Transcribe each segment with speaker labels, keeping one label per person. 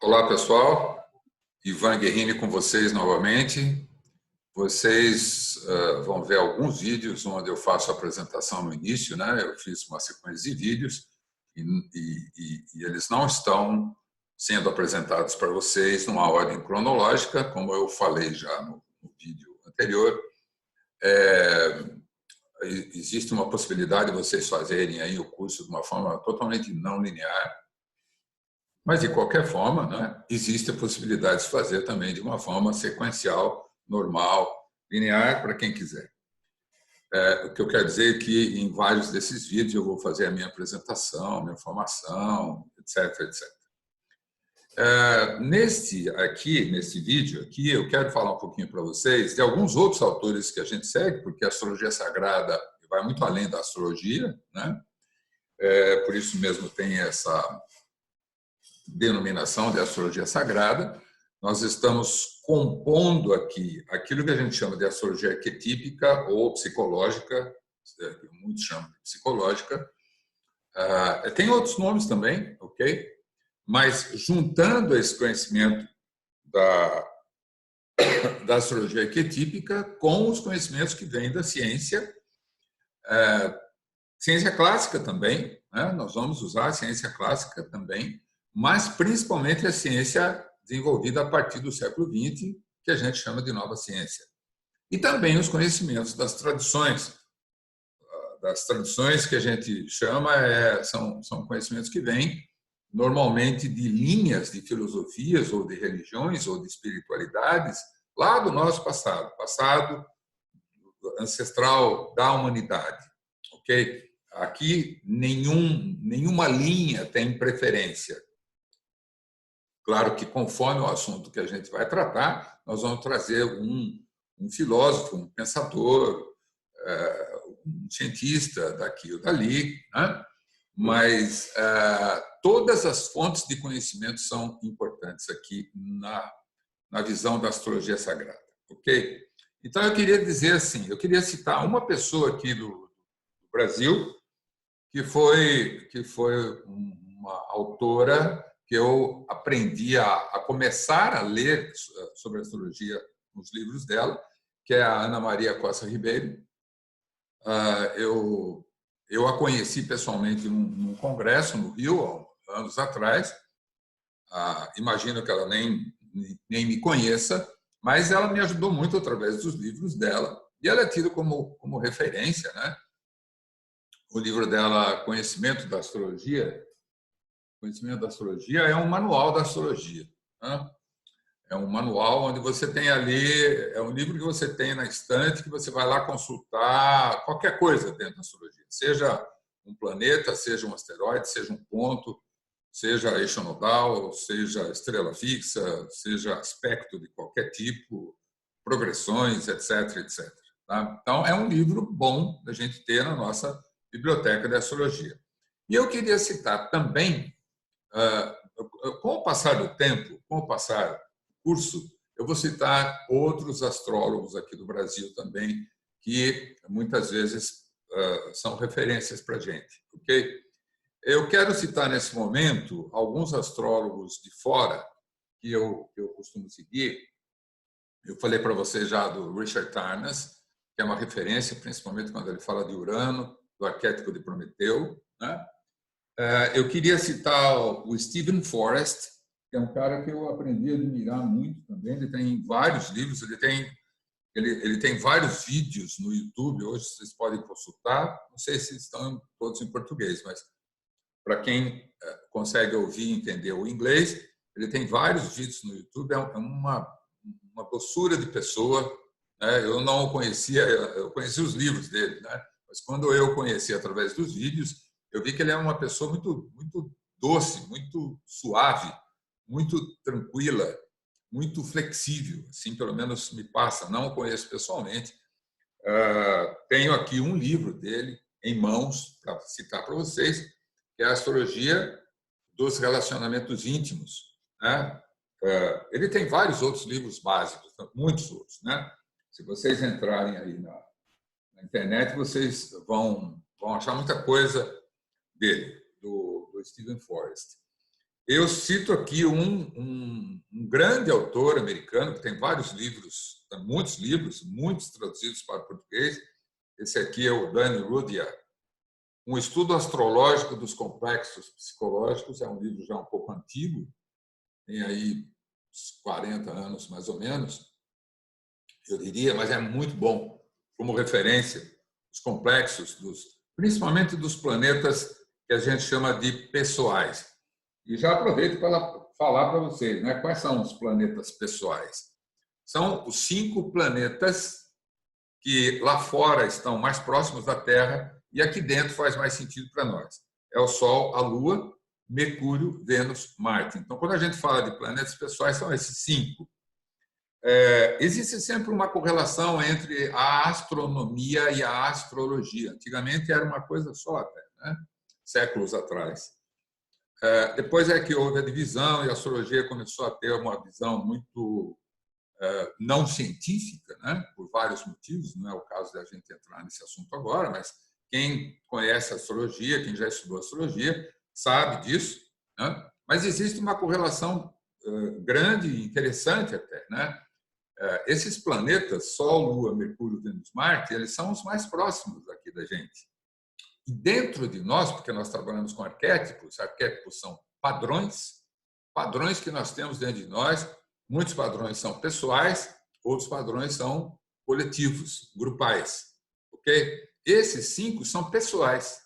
Speaker 1: Olá, pessoal. Ivan Guerrini com vocês novamente. Vocês vão ver alguns vídeos onde eu faço a apresentação no início, né? Eu fiz uma sequência de vídeos e eles não estão sendo apresentados para vocês numa ordem cronológica, como eu falei já no vídeo anterior. Existe uma possibilidade de vocês fazerem aí o curso de uma forma totalmente não linear, mas, de qualquer forma, né, existe a possibilidade de fazer também de uma forma sequencial, normal, linear, para quem quiser. O que eu quero dizer é que, em vários desses vídeos, eu vou fazer a minha apresentação, minha formação, etc, etc. Nesse vídeo aqui, eu quero falar um pouquinho para vocês de alguns outros autores que a gente segue, porque a astrologia sagrada vai muito além da astrologia, né? Por isso mesmo tem essa denominação de astrologia sagrada. Nós estamos compondo aqui aquilo que a gente chama de astrologia arquetípica ou psicológica, que muitos chamam de psicológica. Tem outros nomes também, ok? Mas juntando esse conhecimento da astrologia arquetípica com os conhecimentos que vêm da ciência, ciência clássica também, né? Nós vamos usar a ciência clássica também, mas principalmente a ciência desenvolvida a partir do século XX, que a gente chama de nova ciência. E também os conhecimentos das tradições. Das tradições que a gente chama são conhecimentos que vêm normalmente de linhas de filosofias ou de religiões ou de espiritualidades lá do nosso passado, passado ancestral da humanidade, ok? Aqui nenhuma linha tem preferência. Claro que, conforme o assunto que a gente vai tratar, nós vamos trazer um filósofo, um pensador, um cientista daqui ou dali, né? Mas todas as fontes de conhecimento são importantes aqui na visão da astrologia sagrada, ok? Então, eu queria dizer assim, eu queria citar uma pessoa aqui do Brasil que foi uma autora que eu aprendi a começar a ler sobre astrologia nos livros dela, que é a Ana Maria Costa Ribeiro. Eu a conheci pessoalmente num congresso no Rio, há anos atrás. Imagino que ela nem me conheça, mas ela me ajudou muito através dos livros dela. E ela é tida como referência, né? O livro dela, Conhecimento da Astrologia, é um manual da astrologia, né? É um manual onde você tem ali, é um livro que você tem na estante, que você vai lá consultar qualquer coisa dentro da astrologia, seja um planeta, seja um asteroide, seja um ponto, seja eixo nodal, seja estrela fixa, seja aspecto de qualquer tipo, progressões, etc, etc. Tá? Então, é um livro bom da gente ter na nossa biblioteca de astrologia. E eu queria citar também, com o passar do tempo, com o passar do curso, eu vou citar outros astrólogos aqui do Brasil também, que muitas vezes são referências para a gente, ok? Eu quero citar nesse momento alguns astrólogos de fora que eu costumo seguir. Eu falei para você já do Richard Tarnas, que é uma referência, principalmente quando ele fala de Urano, do arquétipo de Prometeu, né? Eu queria citar o Steven Forrest, que é um cara que eu aprendi a admirar muito também. Ele tem vários livros, ele tem vários vídeos no YouTube, hoje vocês podem consultar. Não sei se estão todos em português, mas para quem consegue ouvir e entender o inglês, ele tem vários vídeos no YouTube. É uma doçura de pessoa, né? Eu não o conhecia, eu conheci os livros dele, né? Mas quando eu conheci através dos vídeos, eu vi que ele é uma pessoa muito doce, muito suave, muito tranquila, muito flexível, assim pelo menos me passa. Não o conheço pessoalmente. Tenho aqui um livro dele em mãos para citar para vocês, que é a Astrologia dos Relacionamentos Íntimos, né? Ele tem vários outros livros básicos, muitos outros, né? Se vocês entrarem aí na internet, vocês vão achar muita coisa dele, do Steven Forrest. eu cito aqui um grande autor americano que tem vários livros, muitos traduzidos para o português. Esse aqui é o Dan Rudyard, Um Estudo Astrológico dos Complexos Psicológicos. É um livro já um pouco antigo, tem aí uns 40 anos mais ou menos, eu diria, mas é muito bom como referência os complexos, principalmente dos planetas que a gente chama de pessoais. E já aproveito para falar para vocês, né, quais são os planetas pessoais. São os 5 planetas que lá fora estão mais próximos da Terra e aqui dentro faz mais sentido para nós. É o Sol, a Lua, Mercúrio, Vênus, Marte. Então, quando a gente fala de planetas pessoais, são esses 5. Existe sempre uma correlação entre a astronomia e a astrologia. Antigamente era uma coisa só, até, né? Séculos atrás. Depois é que houve a divisão e a astrologia começou a ter uma visão muito não científica, né? Por vários motivos. Não é o caso da gente entrar nesse assunto agora, mas quem conhece a astrologia, quem já estudou astrologia, sabe disso, né? Mas existe uma correlação grande e interessante até, né? Esses planetas, Sol, Lua, Mercúrio, Vênus, Marte, eles são os mais próximos aqui da gente. E dentro de nós, porque nós trabalhamos com arquétipos são padrões que nós temos dentro de nós. Muitos padrões são pessoais, outros padrões são coletivos, grupais. Ok? Esses 5 são pessoais.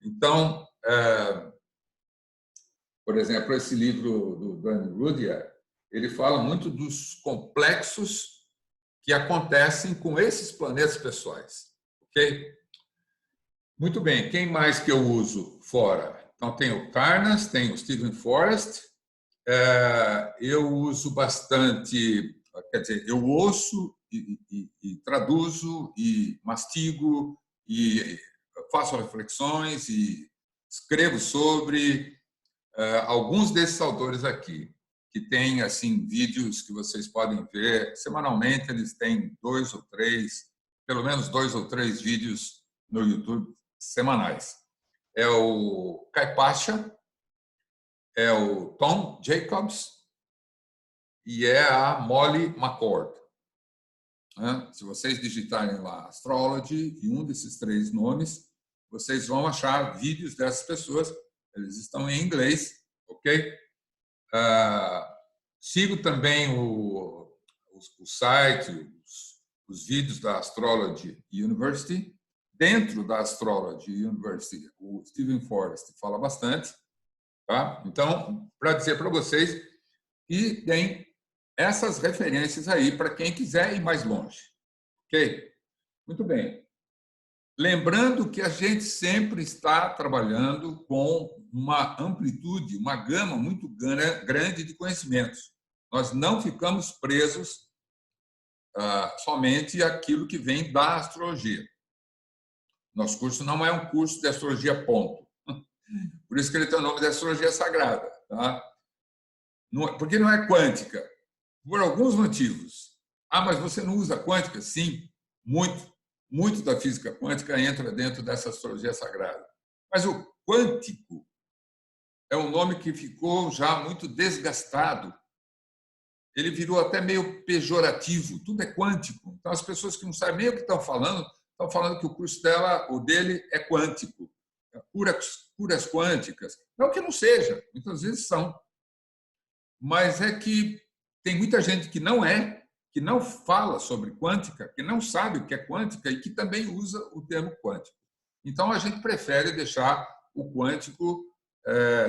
Speaker 1: Então, por exemplo, esse livro do Dan Rudyard, ele fala muito dos complexos que acontecem com esses planetas pessoais. Ok? Muito bem. Quem mais que eu uso fora? Então, tem o Carnas, tem o Stephen Forrest. Eu uso bastante, quer dizer, eu ouço e traduzo e mastigo e faço reflexões e escrevo sobre alguns desses autores aqui, que têm assim vídeos que vocês podem ver semanalmente. Eles têm pelo menos 2 ou 3 vídeos no YouTube semanais. É o Kai Pasha, é o Tom Jacobs e é a Molly McCord. Se vocês digitarem lá Astrology e um desses 3 nomes, vocês vão achar vídeos dessas pessoas. Eles estão em inglês, ok? Sigo também o site, os vídeos da Astrology University. Dentro da Astrology University, o Stephen Forrest fala bastante. Tá? Então, para dizer para vocês que tem essas referências aí para quem quiser ir mais longe. Ok? Muito bem. Lembrando que a gente sempre está trabalhando com uma amplitude, uma gama muito grande de conhecimentos. Nós não ficamos presos somente àquilo que vem da astrologia. Nosso curso não é um curso de astrologia, ponto. Por isso que ele tem o nome de astrologia sagrada. Tá? Porque não é quântica. Por alguns motivos. Mas você não usa quântica? Sim, muito. Muito da física quântica entra dentro dessa astrologia sagrada. Mas o quântico é um nome que ficou já muito desgastado. Ele virou até meio pejorativo. Tudo é quântico. Então, as pessoas que não sabem nem o que estão falando que o curso dele é quântico. Curas quânticas. Não que não seja, muitas vezes são. Mas é que tem muita gente que não fala sobre quântica, que não sabe o que é quântica e que também usa o termo quântico. Então, a gente prefere deixar o quântico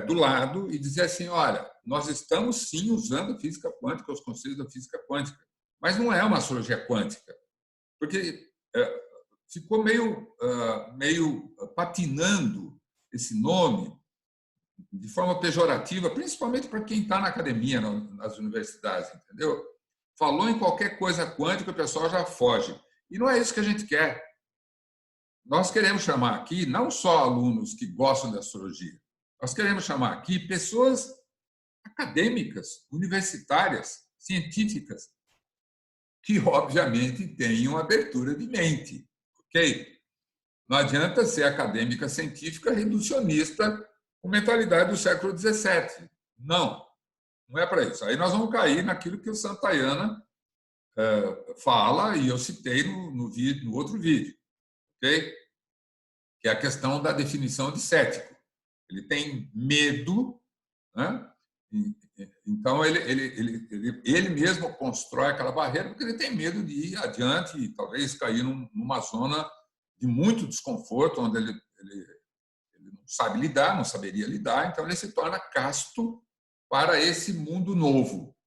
Speaker 1: do lado e dizer assim, olha, nós estamos sim usando a física quântica, os conceitos da física quântica, mas não é uma astrologia quântica, porque ficou meio patinando esse nome de forma pejorativa, principalmente para quem está na academia, nas universidades, entendeu? Falou em qualquer coisa quântica, o pessoal já foge. E não é isso que a gente quer. Nós queremos chamar aqui não só alunos que gostam de astrologia, nós queremos chamar aqui pessoas acadêmicas, universitárias, científicas, que, obviamente, tenham abertura de mente. Ok? Não adianta ser acadêmica científica reducionista com mentalidade do século XVII. Não, não é para isso. Aí nós vamos cair naquilo que o Santayana fala, e eu citei no outro vídeo, ok? Que é a questão da definição de cético. Ele tem medo, né? Então ele mesmo constrói aquela barreira porque ele tem medo de ir adiante e talvez cair numa zona de muito desconforto, onde ele não sabe lidar, não saberia lidar, então ele se torna casto para esse mundo novo.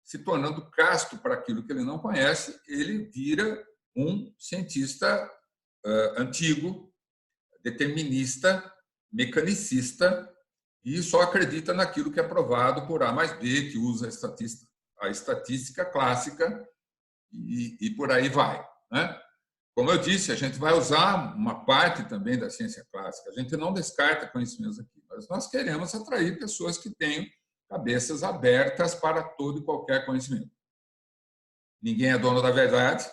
Speaker 1: Se tornando casto para aquilo que ele não conhece, ele vira um cientista antigo, determinista, mecanicista, e só acredita naquilo que é provado por A mais B, que usa a estatística clássica, e por aí vai, né? Como eu disse, a gente vai usar uma parte também da ciência clássica. A gente não descarta conhecimentos aqui, mas nós queremos atrair pessoas que tenham cabeças abertas para todo e qualquer conhecimento. Ninguém é dono da verdade,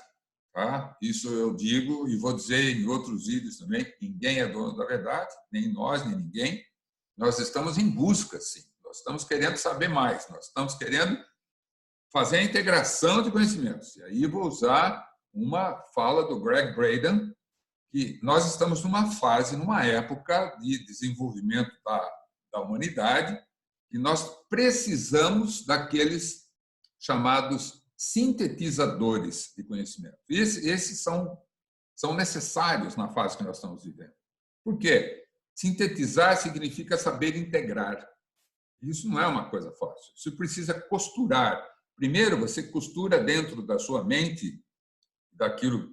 Speaker 1: tá? Isso eu digo e vou dizer em outros vídeos também. Ninguém é dono da verdade, nem nós, nem ninguém. Nós estamos em busca, sim. Nós estamos querendo saber mais. Nós estamos querendo fazer a integração de conhecimentos. E aí vou usar uma fala do Greg Braden, que nós estamos numa fase, numa época de desenvolvimento da humanidade, e nós precisamos daqueles chamados sintetizadores de conhecimento. Esses são necessários na fase que nós estamos vivendo. Por quê? Sintetizar significa saber integrar. Isso não é uma coisa fácil. Isso precisa costurar. Primeiro, você costura dentro da sua mente,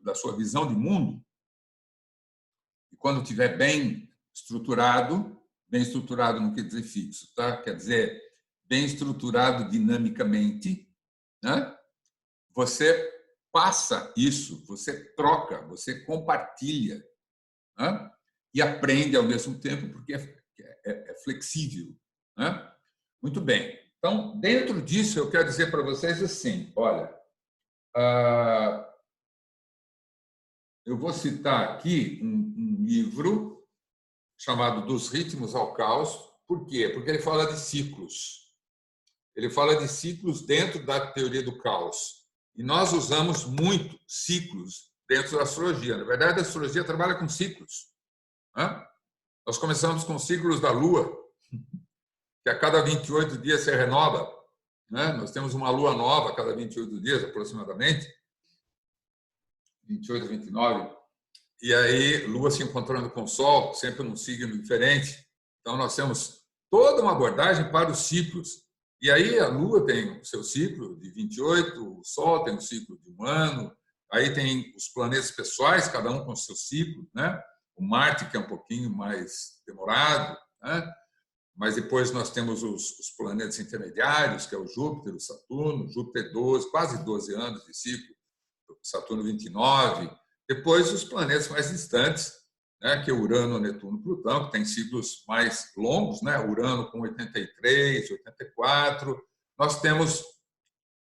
Speaker 1: da sua visão de mundo, e quando estiver bem estruturado não quer dizer fixo, tá? Quer dizer bem estruturado dinamicamente, né? Você passa isso, você troca, você compartilha, né? E aprende ao mesmo tempo, porque é flexível, né? Muito bem. Então, dentro disso, eu quero dizer para vocês assim, olha, eu vou citar aqui um livro chamado Dos Ritmos ao Caos. Por quê? Porque ele fala de ciclos. Ele fala de ciclos dentro da teoria do caos. E nós usamos muito ciclos dentro da astrologia. Na verdade, a astrologia trabalha com ciclos, né? Nós começamos com ciclos da Lua, que a cada 28 dias se renova, né? Nós temos uma Lua nova a cada 28 dias, aproximadamente, 28, 29, e aí Lua se encontrando com o Sol, sempre num signo diferente. Então, nós temos toda uma abordagem para os ciclos. E aí a Lua tem o seu ciclo de 28, o Sol tem um ciclo de um ano, aí tem os planetas pessoais, cada um com o seu ciclo, né? O Marte, que é um pouquinho mais demorado, né? Mas depois nós temos os planetas intermediários, que é o Júpiter, o Saturno. Júpiter 12, quase 12 anos de ciclo, Saturno 29. Depois os planetas mais distantes, né, que é Urano, Netuno, Plutão, que tem ciclos mais longos, né? Urano com 83, 84. Nós temos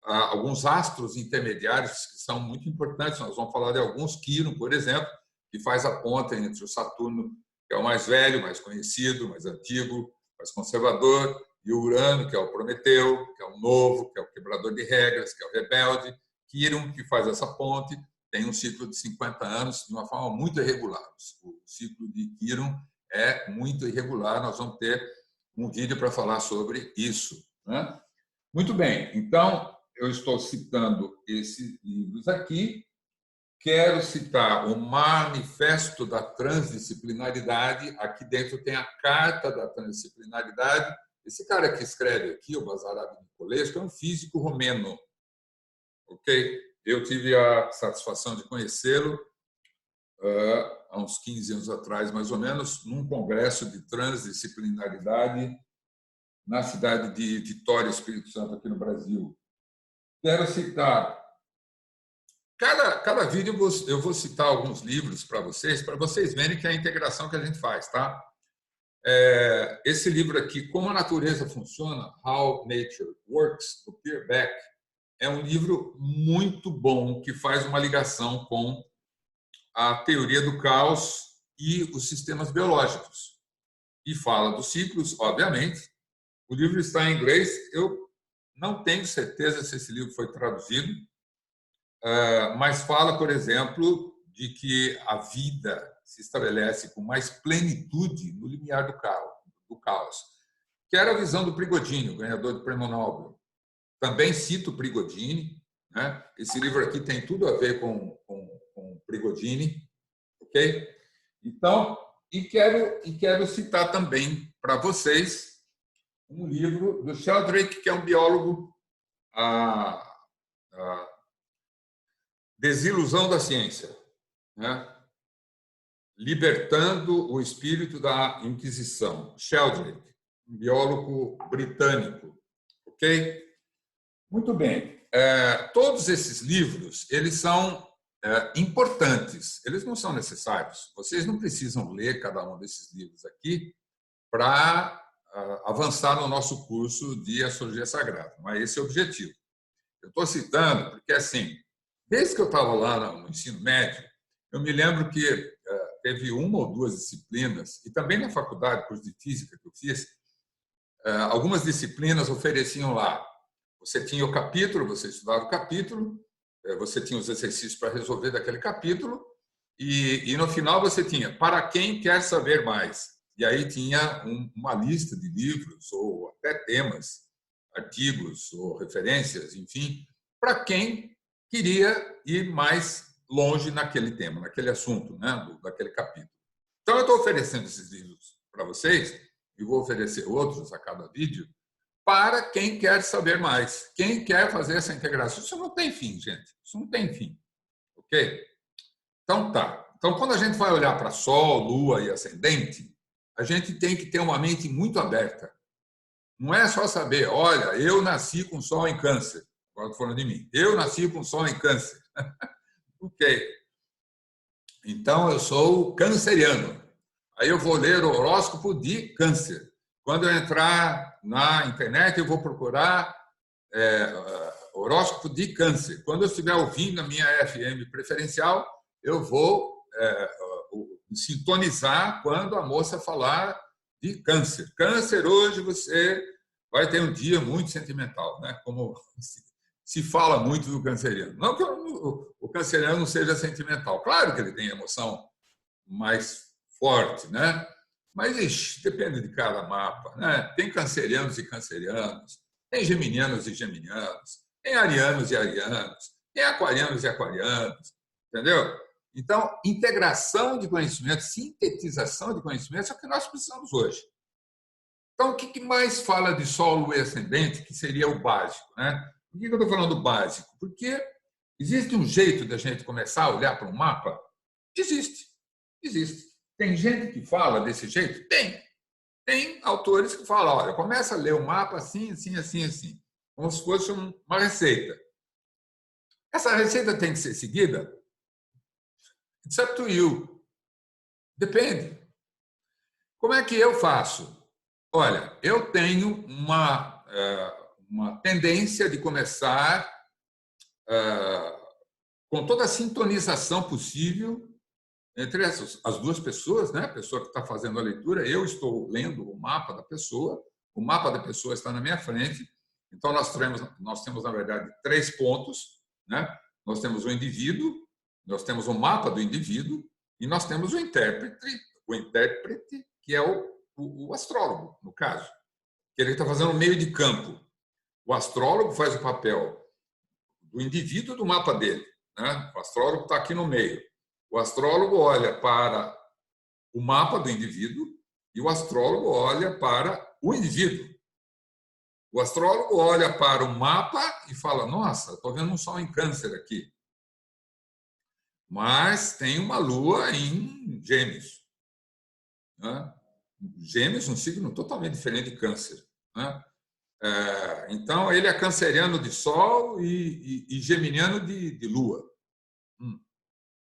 Speaker 1: alguns astros intermediários que são muito importantes. Nós vamos falar de alguns. Quirón, por exemplo, que faz a ponta entre o Saturno, que é o mais velho, mais conhecido, mais antigo, mais conservador, e o Urano, que é o Prometeu, que é o novo, que é o quebrador de regras, que é o rebelde. Quirón, que faz essa ponte, tem um ciclo de 50 anos de uma forma muito irregular. O ciclo de Quirón é muito irregular. Nós vamos ter um vídeo para falar sobre isso, né? Muito bem. Então, eu estou citando esses livros aqui. Quero citar o Manifesto da Transdisciplinaridade. Aqui dentro tem a Carta da Transdisciplinaridade. Esse cara que escreve aqui, o Basarab Nicolescu, é um físico romeno. Ok? Eu tive a satisfação de conhecê-lo há uns 15 anos atrás, mais ou menos, num congresso de transdisciplinaridade na cidade de Vitória, Espírito Santo, aqui no Brasil. Quero citar... Cada vídeo eu vou citar alguns livros para vocês verem que é a integração que a gente faz, tá? Esse livro aqui, Como a Natureza Funciona, How Nature Works, do Pierre Beck, é um livro muito bom que faz uma ligação com a teoria do caos e os sistemas biológicos. E fala dos ciclos, obviamente, O livro está em inglês. Eu não tenho certeza se esse livro foi traduzido, mas fala, por exemplo, de que a vida se estabelece com mais plenitude no limiar do caos, que era a visão do Prigogine, o ganhador do Prêmio Nobel. Também cito Prigogine, né? Esse livro aqui tem tudo a ver com Prigogine, ok? Então, quero citar também para vocês um livro do Sheldrake, que é um biólogo, a Desilusão da Ciência, né? Libertando o espírito da Inquisição. Sheldrake, um biólogo britânico, ok? Muito bem. Todos esses livros, eles são importantes, eles não são necessários. Vocês não precisam ler cada um desses livros aqui para avançar no nosso curso de Astrologia Sagrada, não é esse o objetivo. Eu estou citando porque, assim, desde que eu estava lá no ensino médio, eu me lembro que teve uma ou duas disciplinas, e também na faculdade, curso de física que eu fiz, algumas disciplinas ofereciam lá. Você tinha o capítulo, você estudava o capítulo, você tinha os exercícios para resolver daquele capítulo, e no final você tinha para quem quer saber mais. E aí tinha uma lista de livros, ou até temas, artigos ou referências, enfim, para quem queria ir mais longe naquele tema, naquele assunto, né, daquele capítulo. Então, eu estou oferecendo esses livros para vocês, e vou oferecer outros a cada vídeo, para quem quer saber mais, quem quer fazer essa integração. Isso não tem fim, gente. Isso não tem fim. Ok? Então, tá. Então, quando a gente vai olhar para Sol, Lua e Ascendente, a gente tem que ter uma mente muito aberta. Não é só saber, olha, eu nasci com Sol em Câncer. Agora estou falando de mim. Eu nasci com Sol em Câncer. Ok. Então, eu sou canceriano. Aí eu vou ler o horóscopo de Câncer. Quando eu entrar na internet, eu vou procurar horóscopo de Câncer. Quando eu estiver ouvindo a minha FM preferencial, eu vou sintonizar quando a moça falar de Câncer. Câncer, hoje você vai ter um dia muito sentimental, né? Como se fala muito do canceriano. Não que o canceriano não seja sentimental. Claro que ele tem emoção mais forte, né? Mas depende de cada mapa, né? Tem cancerianos e cancerianos, tem geminianos e geminianos, tem arianos e arianos, tem aquarianos e aquarianos, entendeu? Então, integração de conhecimento, sintetização de conhecimento é o que nós precisamos hoje. Então, o que mais fala de Sol, Lua e Ascendente, que seria o básico, né? Por que eu estou falando básico? Porque existe um jeito da gente começar a olhar para um mapa? Existe. Tem gente que fala desse jeito? Tem autores que falam, olha, começa a ler o mapa assim, assim, assim, assim, como se fosse uma receita. Essa receita tem que ser seguida? It's up to you. Depende. Como é que eu faço? Olha, eu tenho uma tendência de começar com toda a sintonização possível entre as duas pessoas, né? A pessoa que está fazendo a leitura, eu estou lendo o mapa da pessoa, o mapa da pessoa está na minha frente, então nós temos na verdade, 3 pontos, né? Nós temos o indivíduo, nós temos o mapa do indivíduo e nós temos o intérprete que é o astrólogo, no caso, que ele está fazendo o meio de campo. O astrólogo faz o papel do indivíduo do mapa dele, né? O astrólogo está aqui no meio. O astrólogo olha para o mapa do indivíduo e o astrólogo olha para o indivíduo. O astrólogo olha para o mapa e fala, nossa, estou vendo um Sol em Câncer aqui. Mas tem uma Lua em Gêmeos. Né? Gêmeos é um signo totalmente diferente de Câncer. Né? Então, ele é canceriano de Sol e geminiano de Lua.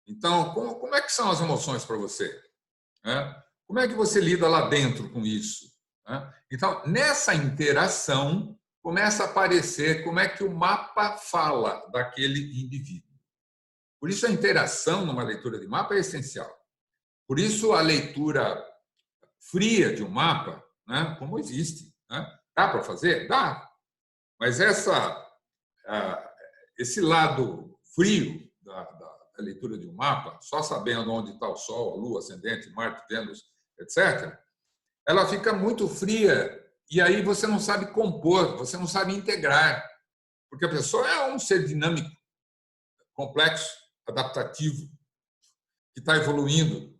Speaker 1: Então, como é que são as emoções para você? Como é que você lida lá dentro com isso? Então, nessa interação, começa a aparecer como é que o mapa fala daquele indivíduo. Por isso, a interação numa leitura de mapa é essencial. Por isso, a leitura fria de um mapa, como existe, Dá para fazer? Dá. Mas esse lado frio da leitura de um mapa, só sabendo onde está o Sol, a Lua, ascendente, Marte, Vênus, etc., ela fica muito fria e aí você não sabe compor, você não sabe integrar, porque a pessoa é um ser dinâmico, complexo, adaptativo, que está evoluindo,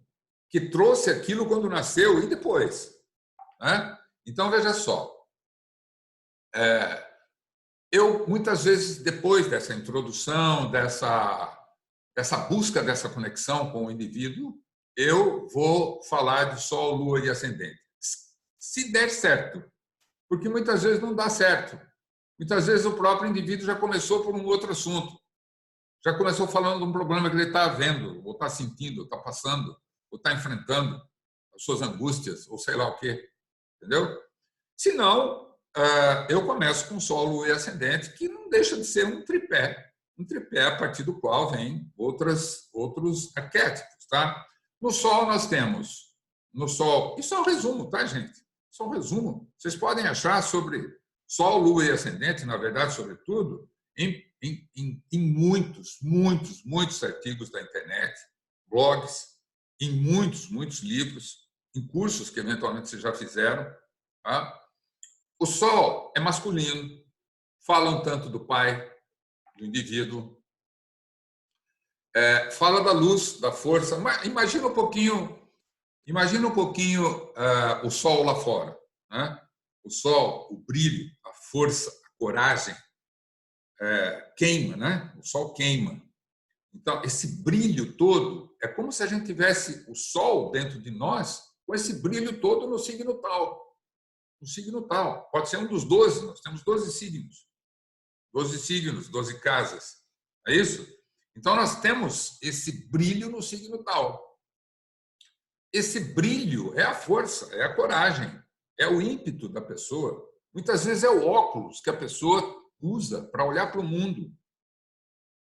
Speaker 1: que trouxe aquilo quando nasceu e depois. Né? Então, veja só, eu, muitas vezes, depois dessa introdução, dessa busca dessa conexão com o indivíduo, eu vou falar de Sol, Lua e Ascendente. Se der certo, porque muitas vezes não dá certo. Muitas vezes o próprio indivíduo já começou por um outro assunto, já começou falando de um problema que ele está vendo, ou está sentindo, ou está passando, ou está enfrentando as suas angústias, ou sei lá o quê. Entendeu? Se não, eu começo com Sol, Lua e Ascendente, que não deixa de ser um tripé a partir do qual vem outros arquétipos. Tá? No Sol nós temos, no Sol, isso é um resumo, tá, gente? Isso é um resumo. Vocês podem achar sobre Sol, Lua e Ascendente, na verdade, sobretudo, em muitos artigos da internet, blogs, em muitos livros, em cursos que eventualmente vocês já fizeram. Tá? O Sol é masculino, fala um tanto do pai, do indivíduo, fala da luz, da força. Imagina um pouquinho o Sol lá fora. Né? O Sol, o brilho, a força, a coragem, queima, né? O Sol queima. Então, esse brilho todo é como se a gente tivesse o Sol dentro de nós com esse brilho todo no signo tal. No signo tal. Pode ser um dos 12, nós temos 12 signos. 12 signos, 12 casas. É isso? Então, nós temos esse brilho no signo tal. Esse brilho é a força, é a coragem, é o ímpeto da pessoa. Muitas vezes é o óculos que a pessoa usa para olhar para o mundo.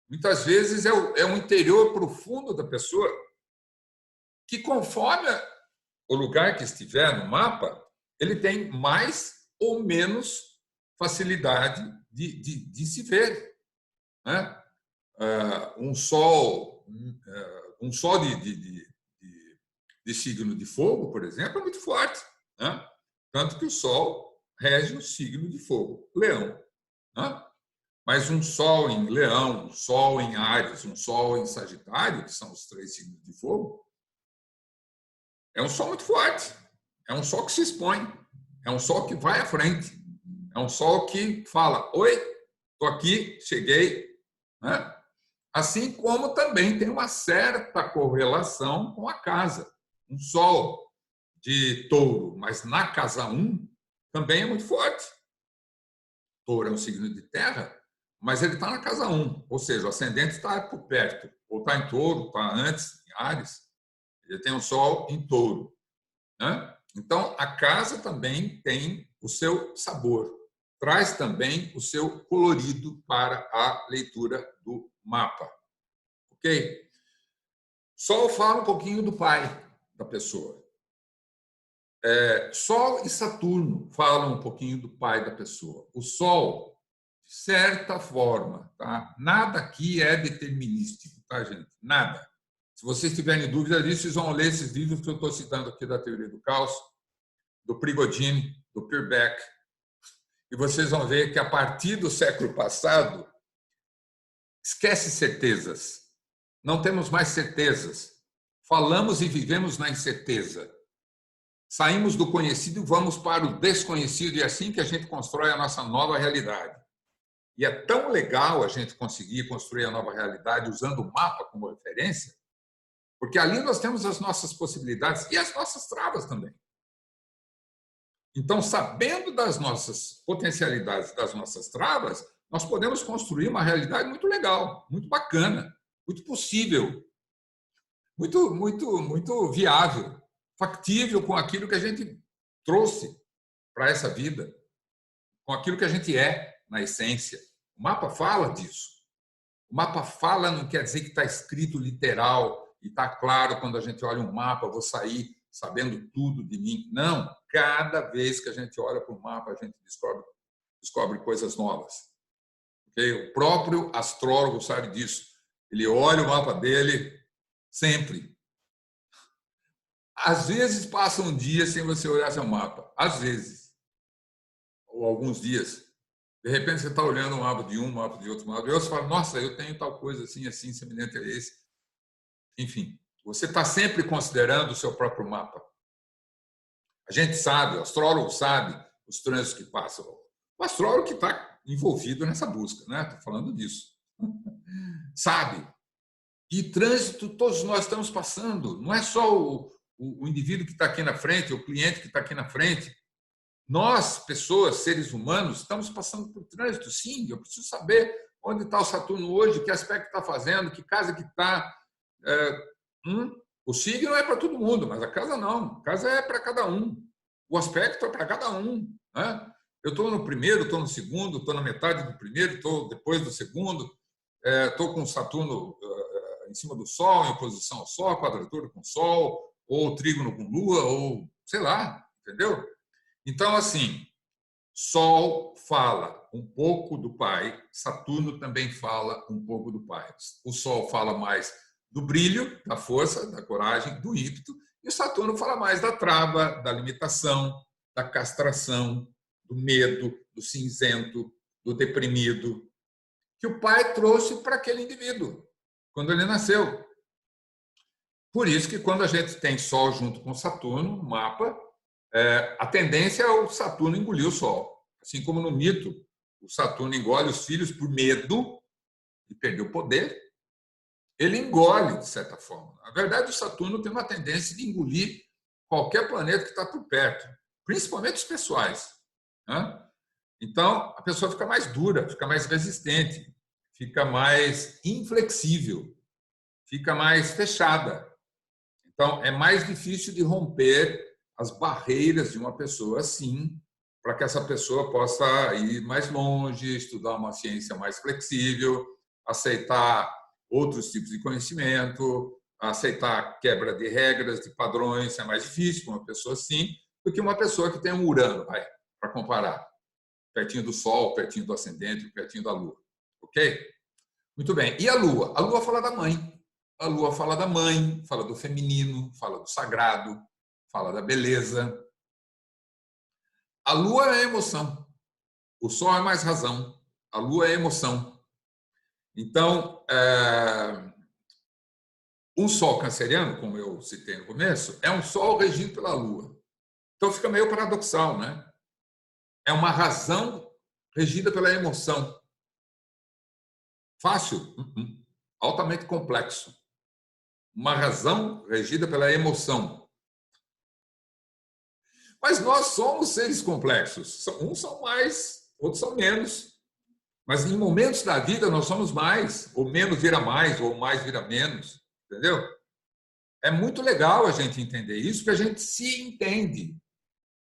Speaker 1: Muitas vezes é o interior profundo da pessoa, que conforme o lugar que estiver no mapa, ele tem mais ou menos facilidade de se ver. Né? Um sol de signo de fogo, por exemplo, é muito forte. Né? Tanto que o Sol rege o signo de fogo, Leão. Né? Mas um Sol em Leão, um Sol em Áries, um Sol em Sagitário, que são os 3 signos de fogo, é um Sol muito forte. É um Sol que se expõe. É um Sol que vai à frente. É um Sol que fala: oi, estou aqui, cheguei. Né? Assim como também tem uma certa correlação com a casa. Um Sol de Touro, mas na casa 1, também é muito forte. Touro é um signo de terra, mas ele está na casa 1, ou seja, o ascendente está por perto, ou está em Touro, está antes, em Áries, ele tem um Sol em Touro. Né? Então, a casa também tem o seu sabor, traz também o seu colorido para a leitura do mapa. Ok? Sol fala um pouquinho do pai da pessoa. Sol e Saturno falam um pouquinho do pai da pessoa. O Sol, de certa forma, tá? Nada aqui é determinístico, tá, gente? Nada. Se vocês tiverem dúvida disso, vocês vão ler esses livros que eu estou citando aqui da Teoria do Caos, do Prigogine, do Peer Beck, e vocês vão ver que a partir do século passado, esquece certezas. Não temos mais certezas. Falamos e vivemos na incerteza. Saímos do conhecido e vamos para o desconhecido, e é assim que a gente constrói a nossa nova realidade. E é tão legal a gente conseguir construir a nova realidade usando o mapa como referência, porque ali nós temos as nossas possibilidades e as nossas travas também. Então, sabendo das nossas potencialidades, das nossas travas, nós podemos construir uma realidade muito legal, muito bacana, muito possível, muito viável, factível com aquilo que a gente trouxe para essa vida, com aquilo que a gente é na essência. O mapa fala disso. O mapa fala não quer dizer que está escrito literal e está claro quando a gente olha um mapa, vou sair sabendo tudo de mim. Não, cada vez que a gente olha para o mapa, a gente descobre coisas novas. Okay? O próprio astrólogo sabe disso. Ele olha o mapa dele sempre. Às vezes passa um dia sem você olhar seu mapa. Às vezes. Ou alguns dias. De repente você está olhando o mapa de um, mapa de outro, mapa de outro, você fala, nossa, eu tenho tal coisa assim, assim, semelhante a esse. Enfim, você está sempre considerando o seu próprio mapa. A gente sabe, o astrólogo sabe os trânsitos que passam. O astrólogo que está envolvido nessa busca, né? Estou falando disso. Sabe. E trânsito todos nós estamos passando. Não é só o indivíduo que está aqui na frente, o cliente que está aqui na frente. Nós, pessoas, seres humanos, estamos passando por trânsito, sim. Eu preciso saber onde está o Saturno hoje, que aspecto está fazendo, que casa que está. O signo é para todo mundo, mas a casa não. A casa é para cada um. O aspecto é para cada um. Né? Eu estou no primeiro, estou no segundo, estou na metade do primeiro, estou depois do segundo, estou com o Saturno em cima do Sol, em oposição ao Sol, quadratura com o Sol, ou trígono com Lua, ou sei lá, entendeu? Então, assim, Sol fala um pouco do pai, Saturno também fala um pouco do pai. O Sol fala mais do brilho, da força, da coragem, do ímpeto, e o Saturno fala mais da trava, da limitação, da castração, do medo, do cinzento, do deprimido, que o pai trouxe para aquele indivíduo, quando ele nasceu. Por isso que quando a gente tem Sol junto com Saturno, no mapa, a tendência é o Saturno engolir o Sol. Assim como no mito, o Saturno engole os filhos por medo de perder o poder, ele engole, de certa forma. Na verdade, o Saturno tem uma tendência de engolir qualquer planeta que está por perto, principalmente os pessoais. Né? Então, a pessoa fica mais dura, fica mais resistente, fica mais inflexível, fica mais fechada. Então, é mais difícil de romper as barreiras de uma pessoa assim, para que essa pessoa possa ir mais longe, estudar uma ciência mais flexível, aceitar outros tipos de conhecimento, aceitar quebra de regras, de padrões. É mais difícil para uma pessoa assim do que uma pessoa que tem um Urano, para comparar, pertinho do Sol, pertinho do ascendente, pertinho da Lua. Ok? Muito bem. E a Lua? A Lua fala da mãe. A Lua fala da mãe, fala do feminino, fala do sagrado, fala da beleza. A Lua é emoção. O Sol é mais razão. A Lua é emoção. Então, um Sol canceriano, como eu citei no começo, é um Sol regido pela Lua. Então, fica meio paradoxal, né? É uma razão regida pela emoção. Fácil? Altamente complexo. Uma razão regida pela emoção. Mas nós somos seres complexos. Uns são mais, outros são menos. Mas em momentos da vida nós somos mais, ou menos vira mais, ou mais vira menos. Entendeu? É muito legal a gente entender isso, porque a gente se entende.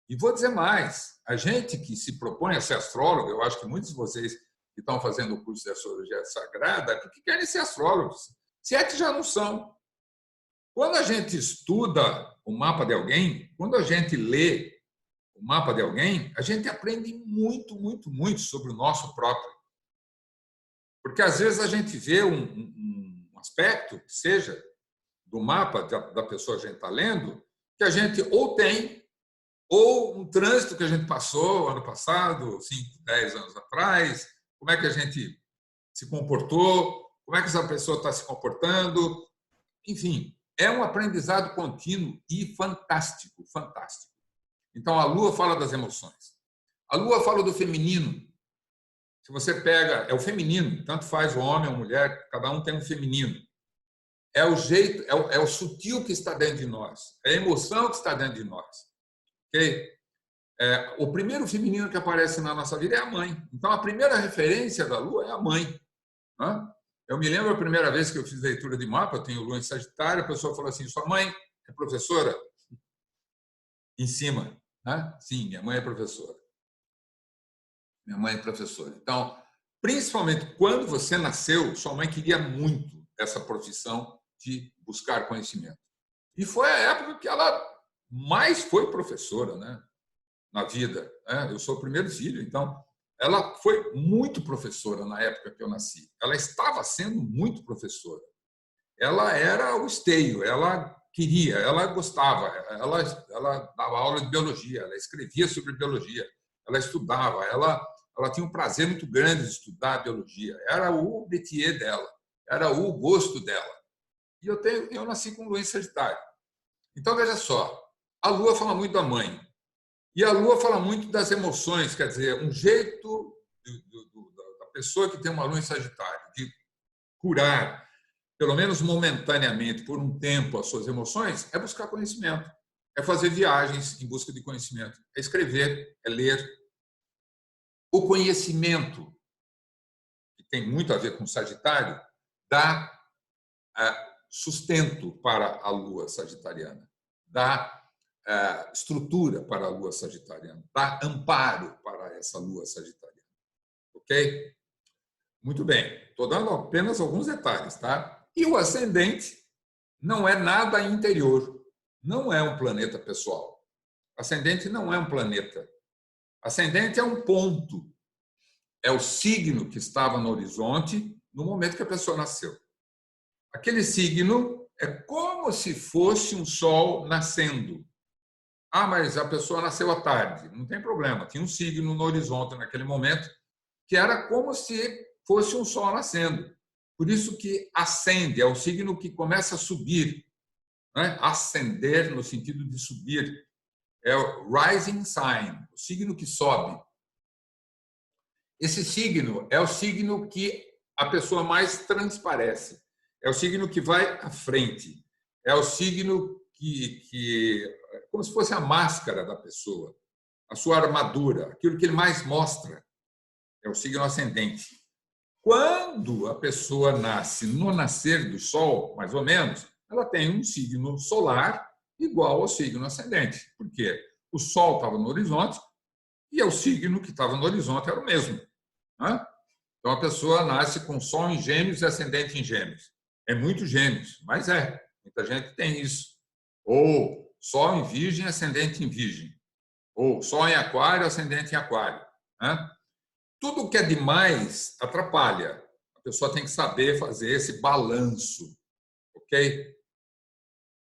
Speaker 1: E vou dizer mais, a gente que se propõe a ser astrólogo, eu acho que muitos de vocês que estão fazendo o curso de astrologia sagrada, porque querem ser astrólogos, se é que já não são. Quando a gente estuda o mapa de alguém, quando a gente lê o mapa de alguém, a gente aprende muito, muito, muito sobre o nosso próprio. Porque às vezes a gente vê um aspecto, que seja do mapa da pessoa que a gente está lendo, que a gente ou tem, ou um trânsito que a gente passou ano passado, 5, 10 anos atrás, como é que a gente se comportou, como é que essa pessoa está se comportando, enfim. É um aprendizado contínuo e fantástico, fantástico. Então, a Lua fala das emoções. A Lua fala do feminino. Se você pega, é o feminino, tanto faz o homem ou a mulher, cada um tem um feminino. É o jeito, é o sutil que está dentro de nós, é a emoção que está dentro de nós. Okay? O primeiro feminino que aparece na nossa vida é a mãe. Então, a primeira referência da Lua é a mãe. Né? Eu me lembro a primeira vez que eu fiz leitura de mapa, eu tenho Lua em Sagitário, a pessoa falou assim, sua mãe é professora? Em cima. Né? Sim, minha mãe é professora. Minha mãe é professora. Então, principalmente quando você nasceu, sua mãe queria muito essa profissão de buscar conhecimento. E foi a época que ela mais foi professora, né, na vida. Né? Eu sou o primeiro filho, então ela foi muito professora na época que eu nasci. Ela estava sendo muito professora. Ela era o esteio, ela queria, ela gostava, ela dava aula de biologia, ela escrevia sobre biologia, ela estudava, ela tinha um prazer muito grande de estudar biologia. Era o métier dela, era o gosto dela. E eu nasci com Lua em Sagitário. Então, veja só, a Lua fala muito da mãe. E a Lua fala muito das emoções, quer dizer, um jeito da pessoa que tem uma Lua em Sagitário de curar, pelo menos momentaneamente, por um tempo, as suas emoções, é buscar conhecimento, é fazer viagens em busca de conhecimento, é escrever, é ler. O conhecimento, que tem muito a ver com Sagitário, dá sustento para a Lua sagitariana, dá estrutura para a Lua sagitariana, dá amparo para essa Lua sagitariana. Ok? Muito bem. Estou dando apenas alguns detalhes, tá? E o ascendente não é nada interior, não é um planeta pessoal. Ascendente não é um planeta. Ascendente é um ponto, é o signo que estava no horizonte no momento que a pessoa nasceu. Aquele signo é como se fosse um sol nascendo. Ah, mas a pessoa nasceu à tarde. Não tem problema. Tinha um signo no horizonte naquele momento que era como se fosse um sol nascendo. Por isso que ascende, é o signo que começa a subir. Né? Ascender no sentido de subir. É o rising sign, o signo que sobe. Esse signo é o signo que a pessoa mais transparece. É o signo que vai à frente. É o signo que como se fosse a máscara da pessoa, a sua armadura, aquilo que ele mais mostra. É o signo ascendente. Quando a pessoa nasce no nascer do Sol, mais ou menos, ela tem um signo solar igual ao signo ascendente. Por quê? O Sol estava no horizonte e o signo que estava no horizonte era o mesmo. Né? Então, a pessoa nasce com Sol em Gêmeos e ascendente em Gêmeos. É muito Gêmeos, mas muita gente tem isso. Ou Sol em Virgem, ascendente em Virgem. Ou Sol em Aquário, ascendente em Aquário. Né? Tudo que é demais atrapalha. A pessoa tem que saber fazer esse balanço, ok?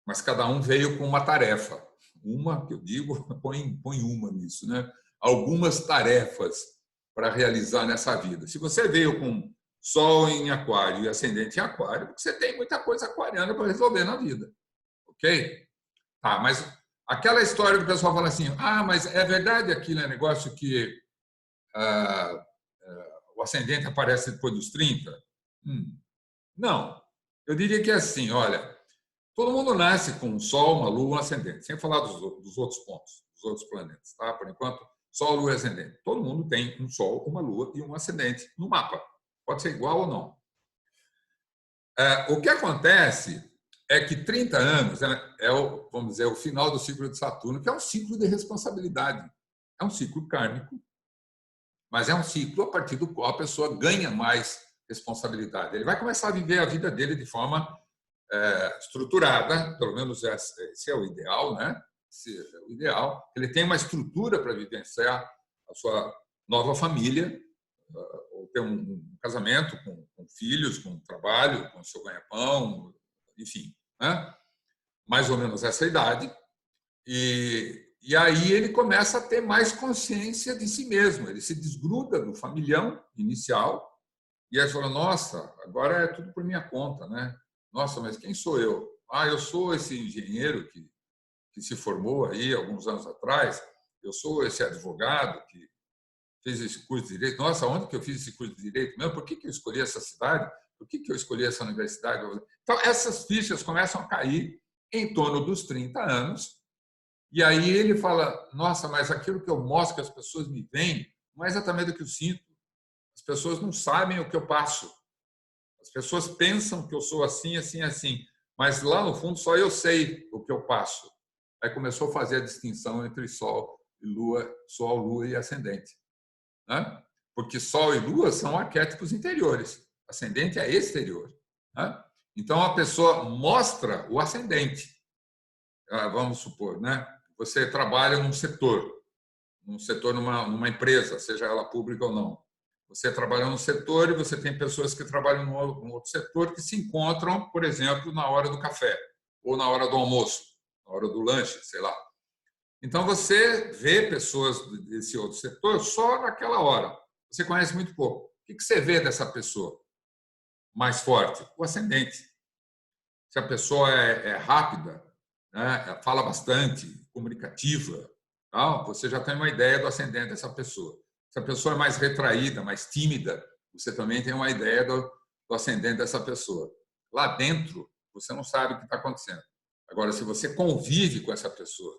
Speaker 1: Mas cada um veio com uma tarefa. Uma, que eu digo, põe uma nisso, né? Algumas tarefas para realizar nessa vida. Se você veio com Sol em Aquário e ascendente em Aquário, porque você tem muita coisa aquariana para resolver na vida, ok? Tá, mas aquela história que o pessoal fala assim, mas é verdade aquele negócio que o ascendente aparece depois dos 30? Não. Eu diria que é assim, olha, todo mundo nasce com um Sol, uma Lua, um ascendente, sem falar dos outros pontos, dos outros planetas, tá? Por enquanto, Sol, Lua e ascendente. Todo mundo tem um Sol, uma Lua e um ascendente no mapa. Pode ser igual ou não. O que acontece é que 30 anos vamos dizer, o final do ciclo de Saturno, que é um ciclo de responsabilidade. É um ciclo kármico, mas é um ciclo a partir do qual a pessoa ganha mais responsabilidade. Ele vai começar a viver a vida dele de forma estruturada, pelo menos esse é o ideal, né? Esse é o ideal. Ele tem uma estrutura para vivenciar a sua nova família, ou ter um casamento com filhos, com trabalho, com seu ganha-pão, enfim, né? Mais ou menos essa idade. E aí ele começa a ter mais consciência de si mesmo. Ele se desgruda do familhão inicial e aí fala, nossa, agora é tudo por minha conta, né? Nossa, mas quem sou eu? Eu sou esse engenheiro que se formou aí alguns anos atrás, eu sou esse advogado que fez esse curso de Direito. Nossa, onde que eu fiz esse curso de Direito mesmo? Por que eu escolhi essa cidade? Por que eu escolhi essa universidade? Então, essas fichas começam a cair em torno dos 30 anos, e aí ele fala, nossa, mas aquilo que eu mostro que as pessoas me veem não é exatamente o que eu sinto. As pessoas não sabem o que eu passo. As pessoas pensam que eu sou assim, assim, assim, mas lá no fundo só eu sei o que eu passo. Aí começou a fazer a distinção entre Sol e Lua, Sol, Lua e Ascendente. Né? Porque Sol e Lua são arquétipos interiores. Ascendente é exterior. Né? Então a pessoa mostra o ascendente, vamos supor, né? você trabalha num setor, numa empresa, seja ela pública ou não. Você trabalha num setor e você tem pessoas que trabalham num outro setor que se encontram, por exemplo, na hora do café ou na hora do almoço, na hora do lanche, sei lá. Então, você vê pessoas desse outro setor só naquela hora. Você conhece muito pouco. O que você vê dessa pessoa mais forte? O ascendente. Se a pessoa é rápida, né, fala bastante, comunicativa, tal, você já tem uma ideia do ascendente dessa pessoa. Se a pessoa é mais retraída, mais tímida, você também tem uma ideia do ascendente dessa pessoa. Lá dentro, você não sabe o que está acontecendo. Agora, se você convive com essa pessoa,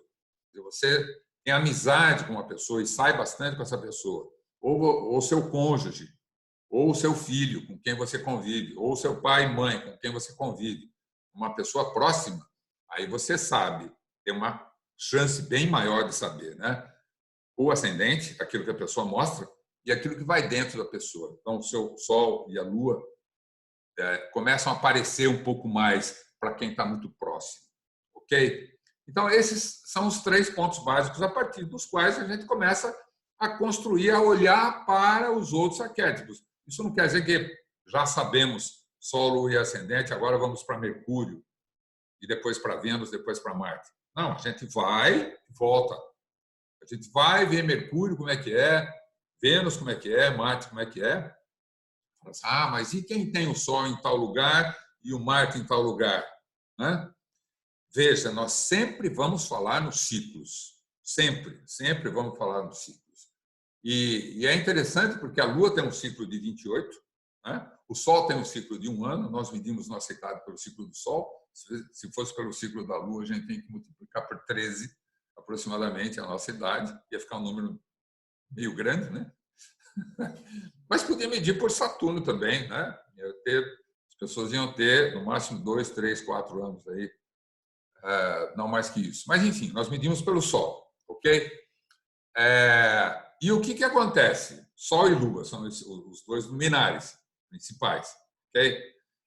Speaker 1: se você tem amizade com uma pessoa e sai bastante com essa pessoa, ou seu cônjuge, ou o seu filho com quem você convive, ou seu pai e mãe com quem você convive, uma pessoa próxima, aí você sabe, tem uma chance bem maior de saber, né? O ascendente, aquilo que a pessoa mostra, e aquilo que vai dentro da pessoa. Então, o seu Sol e a Lua começam a aparecer um pouco mais para quem está muito próximo, ok? Então, esses são os 3 pontos básicos a partir dos quais a gente começa a construir, a olhar para os outros arquétipos. Isso não quer dizer que já sabemos Sol, Lua e Ascendente, agora vamos para Mercúrio, e depois para Vênus, depois para Marte. Não, a gente vai e volta. A gente vai ver Mercúrio como é que é, Vênus como é que é, Marte como é que é. Ah, mas e quem tem o Sol em tal lugar e o Marte em tal lugar? Né? Veja, nós sempre vamos falar nos ciclos. Sempre vamos falar nos ciclos. E é interessante porque a Lua tem um ciclo de 28, né? O Sol tem um ciclo de 1 ano, nós medimos nossa idade pelo ciclo do Sol. Se fosse pelo ciclo da Lua, a gente tem que multiplicar por 13, aproximadamente, a nossa idade. Ia ficar um número meio grande, né? Mas podia medir por Saturno também, né? As pessoas iam ter, no máximo, 2, 3, 4 anos aí, não mais que isso. Mas, enfim, nós medimos pelo Sol, ok? E o que acontece? Sol e Lua são os 2 luminares principais, ok?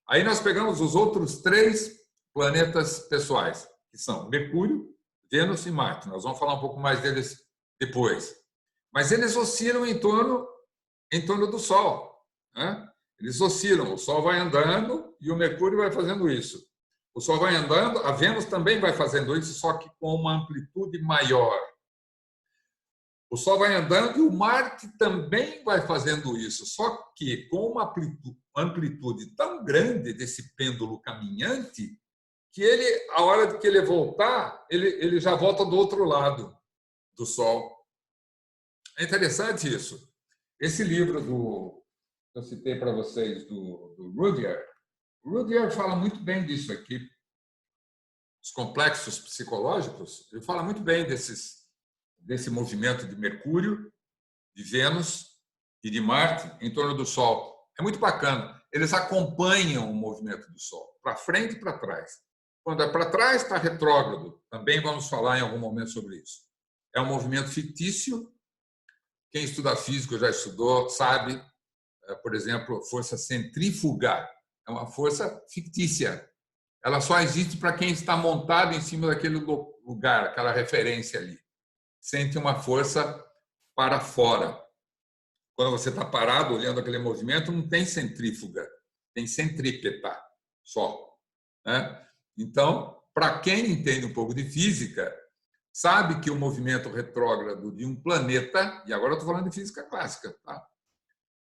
Speaker 1: Aí nós pegamos os outros 3 planetas pessoais, que são Mercúrio, Vênus e Marte. Nós vamos falar um pouco mais deles depois. Mas eles oscilam em torno do Sol, né? Eles oscilam, o Sol vai andando e o Mercúrio vai fazendo isso. O Sol vai andando, a Vênus também vai fazendo isso, só que com uma amplitude maior. O Sol vai andando e o Marte também vai fazendo isso, só que com uma amplitude tão grande desse pêndulo caminhante que ele, a hora de que ele voltar, ele já volta do outro lado do Sol. É interessante isso. Esse livro que eu citei para vocês, do Rudyard, o Rudyard fala muito bem disso aqui. Os complexos psicológicos, ele fala muito bem desse movimento de Mercúrio, de Vênus e de Marte em torno do Sol. É muito bacana. Eles acompanham o movimento do Sol, para frente e para trás. Quando é para trás, está retrógrado. Também vamos falar em algum momento sobre isso. É um movimento fictício. Quem estuda física já estudou, sabe, por exemplo, força centrífuga. É uma força fictícia. Ela só existe para quem está montado em cima daquele lugar, aquela referência ali. Sente uma força para fora. Quando você está parado olhando aquele movimento, não tem centrífuga, tem centrípeta só, né? Então, para quem entende um pouco de física, sabe que o movimento retrógrado de um planeta, e agora eu estou falando de física clássica, tá?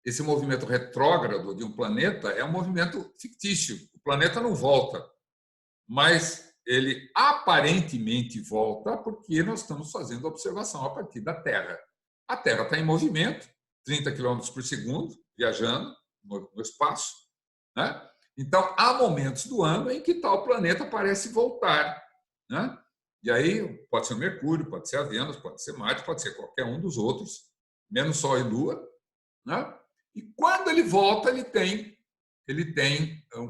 Speaker 1: Esse movimento retrógrado de um planeta é um movimento fictício. O planeta não volta, mas ele aparentemente volta porque nós estamos fazendo observação a partir da Terra. A Terra está em movimento, 30 km por segundo, viajando no espaço, né? Então, há momentos do ano em que tal planeta parece voltar, né? E aí pode ser o Mercúrio, pode ser a Vênus, pode ser Marte, pode ser qualquer um dos outros, menos Sol e Lua, né? E quando ele volta, ele tem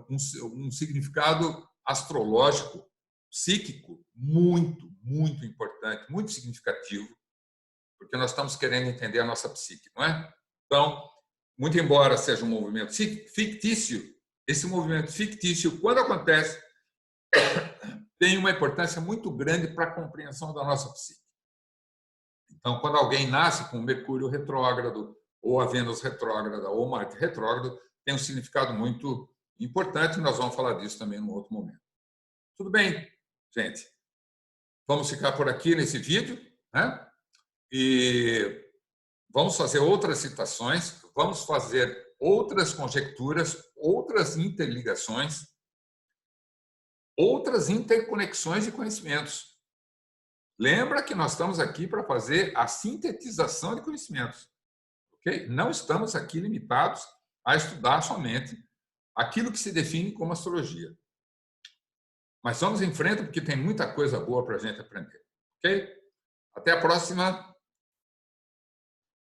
Speaker 1: um significado astrológico, psíquico, muito, muito importante, muito significativo, porque nós estamos querendo entender a nossa psique, não é? Então, muito embora seja um movimento fictício, esse movimento fictício, quando acontece, tem uma importância muito grande para a compreensão da nossa psique. Então, quando alguém nasce com Mercúrio retrógrado, ou a Vênus retrógrada, ou Marte retrógrado, tem um significado muito importante, e nós vamos falar disso também num outro momento. Tudo bem, gente? Vamos ficar por aqui nesse vídeo, né? E vamos fazer outras citações, vamos fazer outras conjecturas, outras interligações, outras interconexões de conhecimentos. Lembra que nós estamos aqui para fazer a sintetização de conhecimentos. Okay? Não estamos aqui limitados a estudar somente aquilo que se define como astrologia. Mas vamos em frente porque tem muita coisa boa para a gente aprender. Ok? Até a próxima.